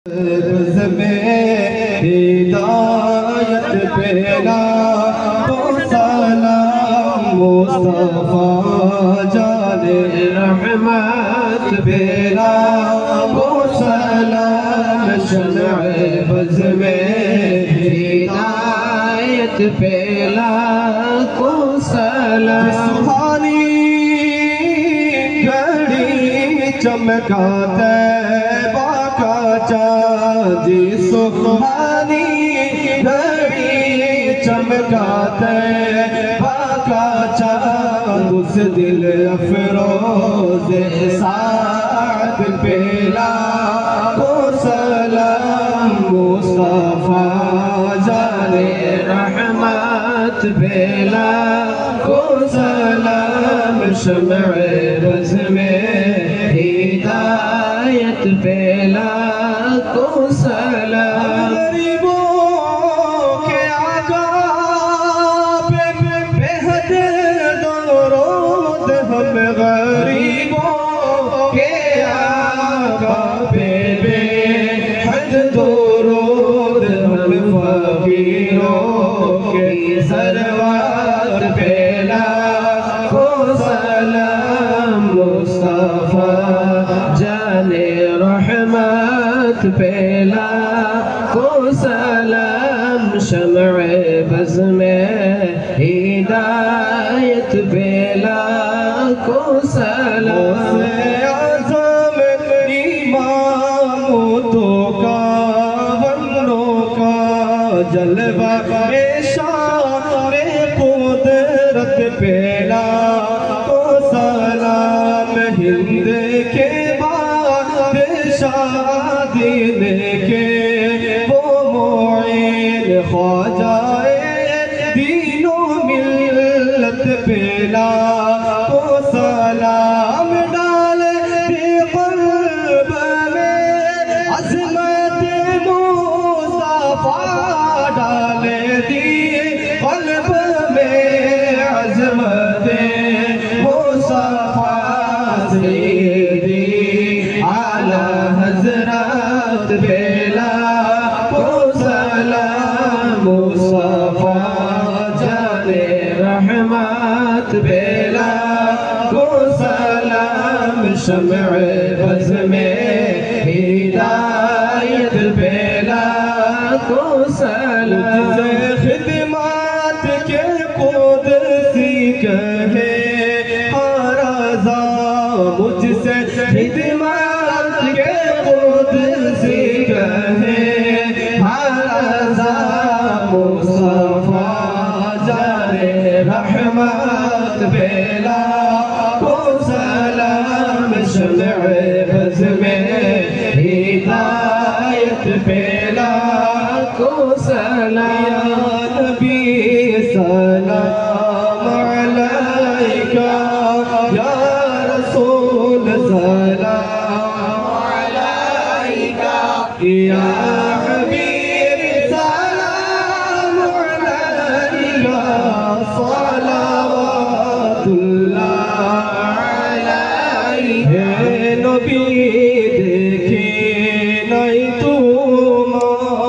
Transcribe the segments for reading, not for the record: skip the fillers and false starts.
بز میں ہدایت پیلا تو سلام مصطفیٰ جان رحمت پیلا تو سلام شمع بز میں ہدایت پیلا تو سلام سبحانی گھڑی چمکاتا جی سبحانی گھڑی چمکاتے باقا چاند اس دل افروز سعد پیلا کو سلام مصطفیٰ جان رحمت پیلا کو سلام شمع بز میں ہدایت پیلا کو سلام غریبوں کے آقا پہ بے حد درود ہم غریبوں کے آقا پہ بے حد درود ہم فقیروں کے سروات پیلا کو سلام مصطفیٰ جان رحمت پیلا کو سلام شمع بز میں ہدایت پیلا کو سلام اعظم امامتوں کا ورنوں کا جلوہ شان قدرت پیلا کو سلام ہند کے شادین کے وہ معین خواجہ دین و ملت پیلا کو سلام ڈالے بھی قلب میں عظمت مصطفیٰ ڈالے دی قلب میں عظمت مصطفیٰ سیدی حضرت پیلا کو سلام مصطفیٰ جان رحمت پیلا کو سلام شمع بز میں ہدایت پیلا کو سلام خدمات کے قدسی کہے ہر رضا مجھ سے خدمات کے قدسی کہے ہر مصطفیٰ جان رحمت پیلا کو سلام شمع بز میں ہدایت پیلا کو سلام نبی سلام علیکہ یا رسول سلام یا حبیب سلام علیکہ صلوات اللہ علیہ نبی دیکھی نہیں تمہیں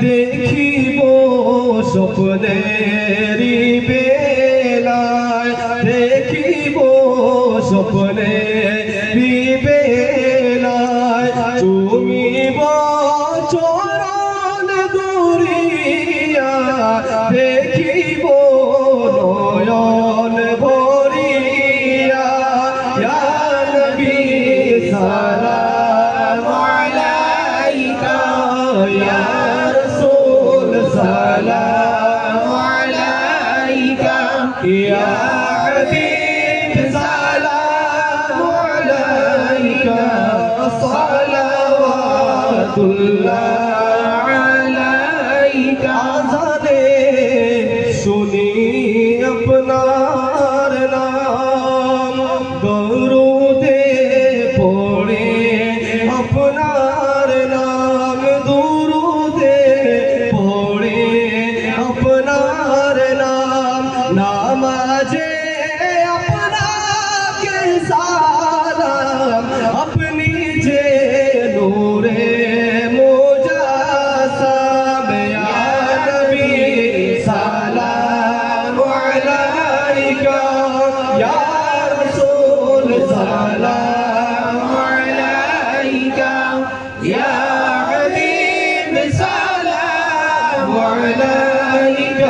دیکھی وہ سپنیری بیلائے دیکھی وہ سپنیری بیلائے چومی وہ چوران دوریا دیکھی وہ نویان بوریا یا نبی سلام علیکہ یا رسول سلام علیکہ یا حبیب سلام علیکہ صلوات اللہ علیکہ آزادے سنی اپنا نام درود پڑھے اپنا نام درود پڑھے اپنا نام نمازے اپنا کے سالم اپنی جے نورے يا حبيب سلام عليك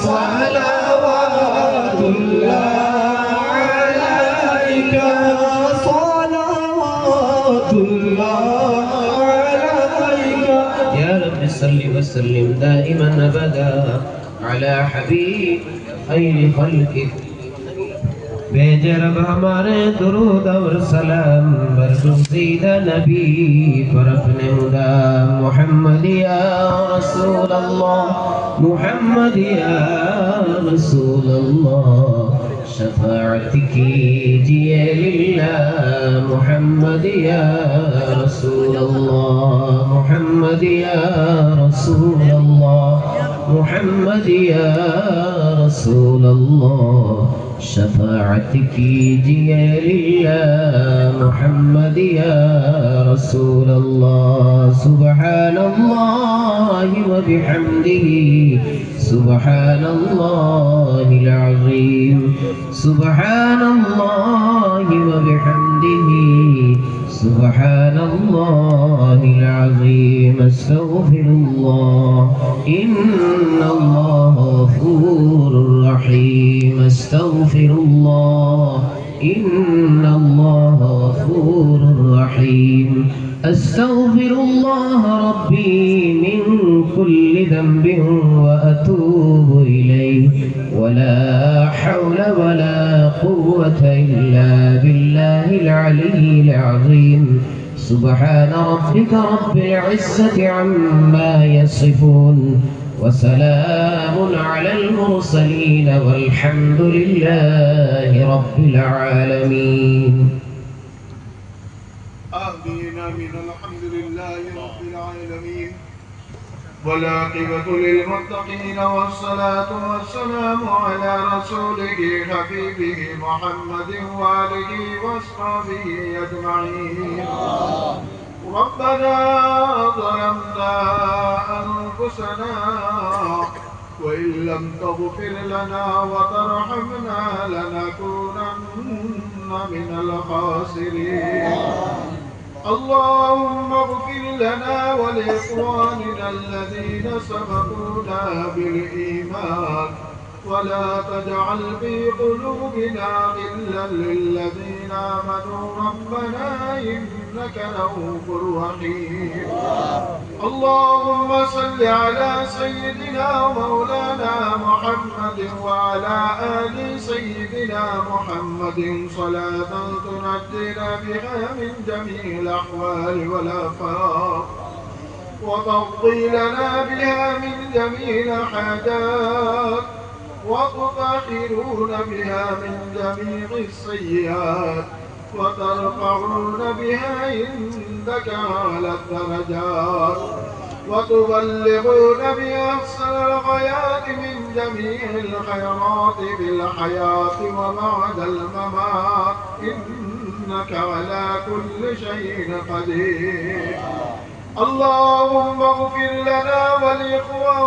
صلوات الله عليك صلوات الله عليك يا رب صل وسلم دائما أبدا على حبيب خير خلقك भेज रब हमारे दुरूद और सलाम बरगुज़ीदा नबी पर अपने हुदा मुहम्मद या रसूल अल्लाह मुहम्मद या रसूल अल्लाह शफाअत कीजिए लिल्लाह मुहम्मद या रसूल अल्लाह मुहम्मद या रसूल अल्लाह मुहम्मद या रसूल अल्लाह शफाअत कीजिए लिल्लाह मुहम्मद या रसूल अल्लाह सुब्हानल्लाहि व बिहम्दिही सुब्हानल्लाहिल अज़ीम सुब्हानल्लाहि व बिहम्दिही सुब्हानल्लाहिल अज़ीम अस्तग़फिरुल्लाह इन्नल्लाह गफ़ूरुर रहीम अस्तग़फिरुल्लाह इन्नल्लाह गफ़ूरुर रहीम अस्तग़फिरुल्लाह रब्बी मिन कुल्लि ज़ंबिन व अतूबु इलैहि वला हौला वला क़ुव्वता इल्ला बिल्लाहिल अलिय्यिल अज़ीम सुब्हान रब्बिका रब्बिल इज़्ज़ति अम्मा यसिफून وسلام على المرسلين والحمد لله رب العالمين آمين آمين الحمد لله رب العالمين والعاقبة للمتقين والصلاة والسلام على رسوله حبيبه محمد وآله وأصحابه أجمعين ربنا ظلمنا أنفسنا وإن لم تغفر لنا وترحمنا لنكونن من الخاسرين اللهم اغفر لنا ولإخواننا الذين سبقونا بالإيمان ولا تجعل في قلوبنا غلا للذين آمنوا ربنا إنك رؤوف رحيم اللهم صل على سيدنا ومولانا محمد وعلى آل سيدنا محمد صلاة تنجينا بها من جميع الأحوال والآفات وتقضي لنا بها من جميع الحاجات وتطهرون بها من جميع السيئات وترفعون بها عندك على الدرجات وتبلغون بها أحسن الغايات من جميع الخيرات في الحياة وبعد الممات إنك على كل شيء قدير اللهم اغفر لنا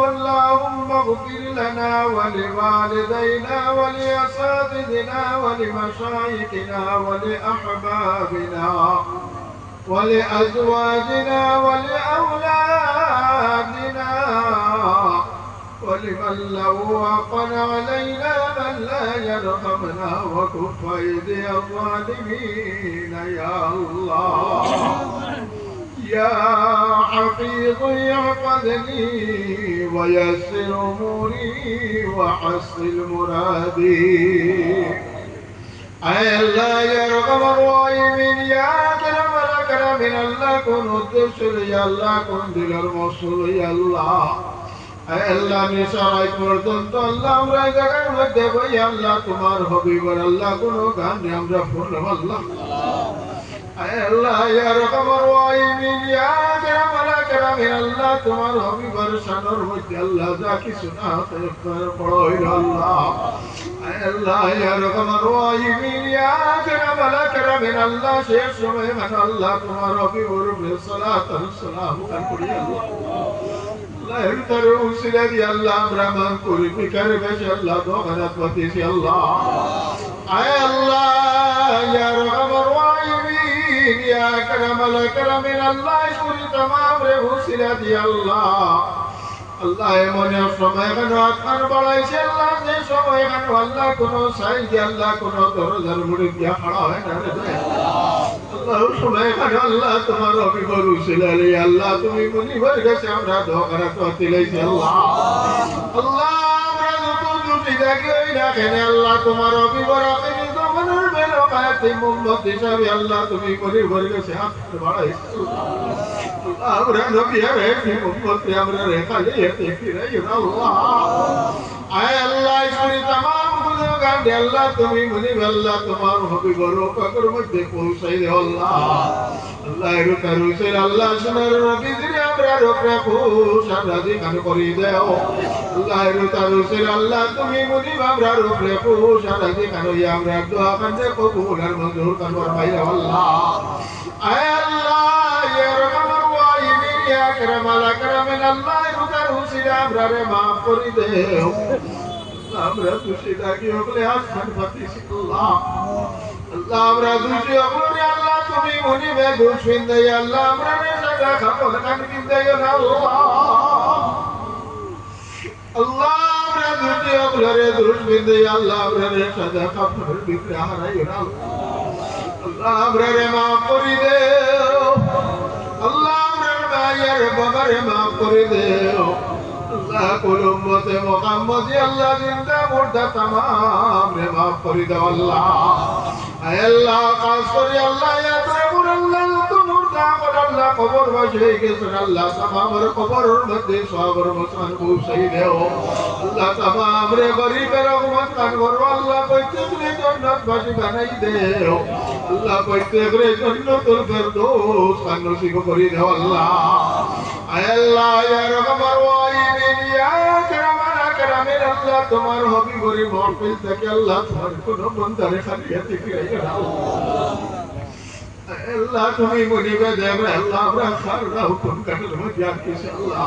اللهم اغفر لنا ولوالدينا ولأساتذتنا ولمشايخنا ولأحبابنا ولأزواجنا ولأولادنا ولمن له حقا علينا من لا يرحمنا وكف أيدي الظالمين يا الله يا حفيظ احفظني ويسر أموري وحصل مرادي أي الله يا أرحم الراحمين يا أكرم الأكرمين الله كن الدشر يا الله كن دل الموصول يا الله أي الله নিশারাই পর্যন্ত আল্লাহ আমরা এই জায়গার মধ্যে বই আল্লাহ তোমার হবিবর আল্লাহ কোন গানে আমরা পড়লাম আল্লাহ Allah ya Rahman Rahim ya Karam Karam Allah তোমার হবিবর শানের মধ্যে আল্লাহ যা কিছু না পড়ো আল্লাহ Allah ya Rahman Rahim ya Karam Karam Allah শেষ সময় মানে আল্লাহ তোমার হবিবর সালাত সালাম করি আল্লাহ আল্লাহ এর তরে উসিলা দি আল্লাহ আমরা মান করি বিকার বেশি আল্লাহ দোকানাত পাতিছি আল্লাহ আয় আল্লাহ ya Rahman Rahim يا أكرم الأكرمين الله يقول تمام رسول دي الله الله يمنع সময় কেন আপনার বলাইছে আল্লাহ যে সময় কেন আল্লাহ কোন সাইজ আল্লাহ কোন দরজার মুড়ি দিয়া খাড়া হয় না রে আল্লাহ সময় কেন আল্লাহ তোমার অভিভর রসুল আলী আল্লাহ তুমি মুনিবার কাছে আমরা দোয়া করা তো দিলাইছি আল্লাহ আল্লাহ আমরা যত দুটি জায়গা ওই রাখেন আল্লাহ তোমার অভিভর আখির জমানার বেলাকাতে মুহাম্মদ হিসাবে আল্লাহ তুমি মুনিবার কাছে হাত বাড়াইছো আমরা নবী রে মুহাম্মদ আমরা রে খালি এতে ফিরাই আল্লাহ আয় আল্লাহ ইসরি तमाम গুনাহগার আল্লাহ তুমি মুনিব আল্লাহ তোমার হাবিবর পাকের মধ্যে পৌঁছাই দে আল্লাহ আল্লাহ রুতার রসুল আল্লাহ সোনার নবী দিরে আমরা রূপে খুশান রাজি কান করি দেও আল্লাহ রুতার রসুল আল্লাহ তুমি মুনিব আমরা রূপে খুশান রাজি কান ইয়া আমরা দোয়া কানে কবুল আর মঞ্জুর কান ফরমাই আল্লাহ আয় আল্লাহ ইয়া রহমান ওয়াহিদিন ইয়া আকরাম আল আকরামিন আল্লাহ রুতার রসুল আমরা রে maaf করি দেও আমরা খুশি থাকি ওগলে আসমান পাতিছি আল্লাহ আল্লাহ আমরা খুশি ওগলে আল্লাহ তুমি মুনিবে দুশমিন দেই আল্লাহ আমরা রে সাদা খাপন কান কি দেই না আল্লাহ আল্লাহ আমরা খুশি ওগলে রে দুশমিন দেই আল্লাহ আমরা রে সাদা খাপন ভিতরে হারাই না আল্লাহ আমরা রে maaf করি দেও আল্লাহ আমরা মায়ের বাবার maaf করি দেও আল্লাহ কুল উম্মতে মুহাম্মদি আল্লাহ জিন্দা মুর্দা तमाम রে maaf করে দাও আল্লাহ আয় আল্লাহ খাস করে আল্লাহ ইয়া তাবুর আল্লাহ তো মুর্দা বল আল্লাহ কবর বসে গেছে আল্লাহ तमाम রে কবরের মধ্যে সবর মুসলমান পৌঁছাই দাও আল্লাহ तमाम রে গরিবের রহমত কান করো আল্লাহ প্রত্যেককে জান্নাত বাসী বানাই দাও আল্লাহ প্রত্যেককে জান্নাতুল ফেরদৌস কান নসিব করে দাও আল্লাহ আয় আল্লাহ ইয়া রহমান ওয়াহিদিন ইয়া আকরাম আল আকরামিন আল্লাহ তোমার হাবিবরি মাহফিল থেকে আল্লাহ তোমার কোন বন্দারে খালিয়াতে ফিরাই না আল্লাহ তুমি মুনিবে দেব আল্লাহ আমরা সারা হুকুম কাটার মধ্যে আছি আল্লাহ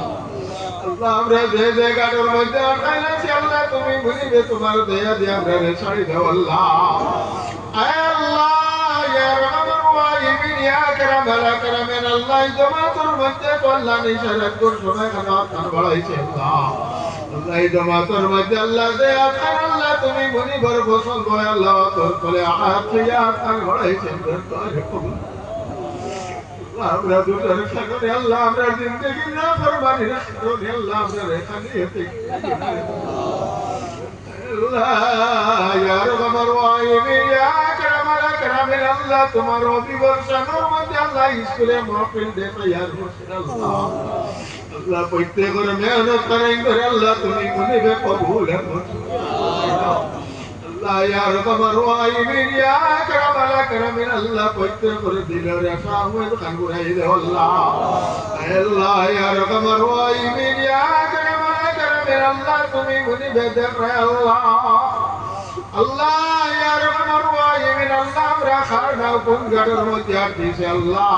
আল্লাহ আমরা যে যে গাড়ির মধ্যে আটকাইলাছি আল্লাহ তুমি মুনিবে তোমার দয়া দিয়ে আমরা ছাড়ি দাও আল্লাহ আয় আল্লাহ ইয়া রহমান ওয়াহিদিন ইয়া আকরাম আল আকরামিন আল্লাহ জামাতুর মধ্যে কল্যাণ ইশারাত কর সময় খানা কান বাড়াইছে আল্লাহ আল্লাহ জামাতুর মধ্যে আল্লাহ দে আকার আল্লাহ তুমি মুনিবর গোসল বয় আল্লাহ তোর কোলে হাত দিয়া কান বাড়াইছে তোর কবুল আমরা দুটার সাগরে আল্লাহ আমরা জিন্দেগি না ফরমানি রাখো আল্লাহ আমরা রেখানি হতে আল্লাহ ইয়া রহমান ওয়াহিদিন ইয়া আকরাম আল আকরামিন আল্লাহ তোমার অভিবর শানোর মধ্যে আল্লাহ স্কুলে মাহফিল দে তৈয়ার করছেন আল্লাহ আল্লাহ প্রত্যেকের মেহনত করেন করে আল্লাহ তুমি মুনিবে কবুল আর মঞ্জুর আল্লাহ ইয়া রহমান ওয়াহিদিন ইয়া আকরাম আল আকরামিন আল্লাহ প্রত্যেকের দিলের আশা উম্মত খান গুরাই দে আল্লাহ আল্লাহ ইয়া রহমান ওয়াহিদিন ইয়া আকরাম আল আকরামিন আল্লাহ তুমি মুনিবে দেখ আল্লাহ আল্লাহ ইয়া রহমান ওয়াহিদিন আল্লাহ আমরা খানা কোন গাড়ির মধ্যে আছি আল্লাহ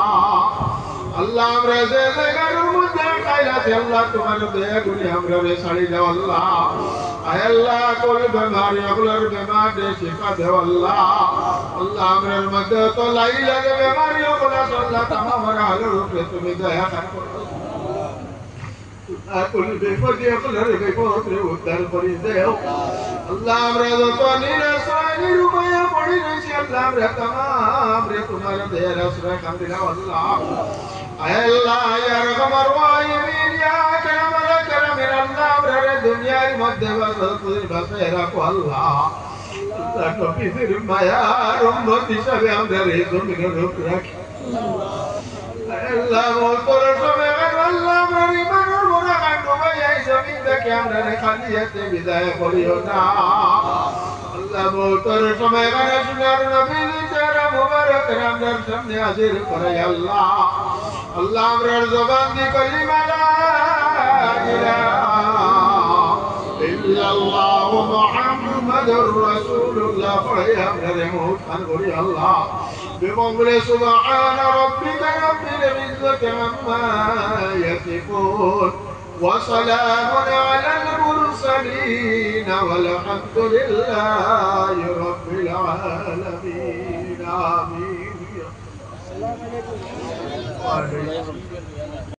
আল্লাহ আমরা যে গাড়ির মধ্যে খাইলাছি আল্লাহ তোমার দয়া করে আমরা রে ছাড়ি দাও আল্লাহ আয় আল্লাহ কোল বেমারি ওগুলোর বেমার দে শিফা দাও আল্লাহ আল্লাহ আমরার মধ্যে তো লাই লাগে বেমারি ওগুলো আল্লাহ तमाम হালের উপরে তুমি দয়া করো আকুল বিপদে ওগুলোর বিপদে উদ্ধার করে দাও আল্লাহ আমরা যত নিরাশায় নিরুপায় পড়ে রয়েছি আল্লাহ আমরা तमाम রে তোমার দয়ার আশ্রয় কান দিলাম আল্লাহ আয় আল্লাহ ইয়া রহমান ওয়াহিদিন ইয়া আকরাম আল আকরামিন আল্লাহ আমরা রে দুনিয়ার মধ্যে বাসায় রাখো আল্লাহ আল্লাহ নবীর মায়ার উম্মত হিসাবে আমরা রে জমিনের উপর রাখি আল্লাহ মোর সময় আল্লাহ আমরা ইমানের মোরা কান ডুবাই এই জমিন থেকে আমরা রে খালিয়াতে বিদায় করিও না আল্লাহ মোর সময় সোনার নবীর চেহারা মুবারক আমাদের সামনে হাজির করে আল্লাহ আল্লাহ আমরার জবান দি কলিমা লা ইলাহা ইল্লাল্লাহ মুহাম্মাদুর রাসূলুল্লাহ পড়ে আমরা মুখ খান করি আল্লাহ বিমৌলে সুবহান রাব্বিকা রাব্বিল ইজ্জাতি আম্মা ইয়াসিফুন ওয়া সালামুন আলাল মুরসালিন ওয়াল হামদুলিল্লাহি রাব্বিল আলামিন আমিন وعلیکم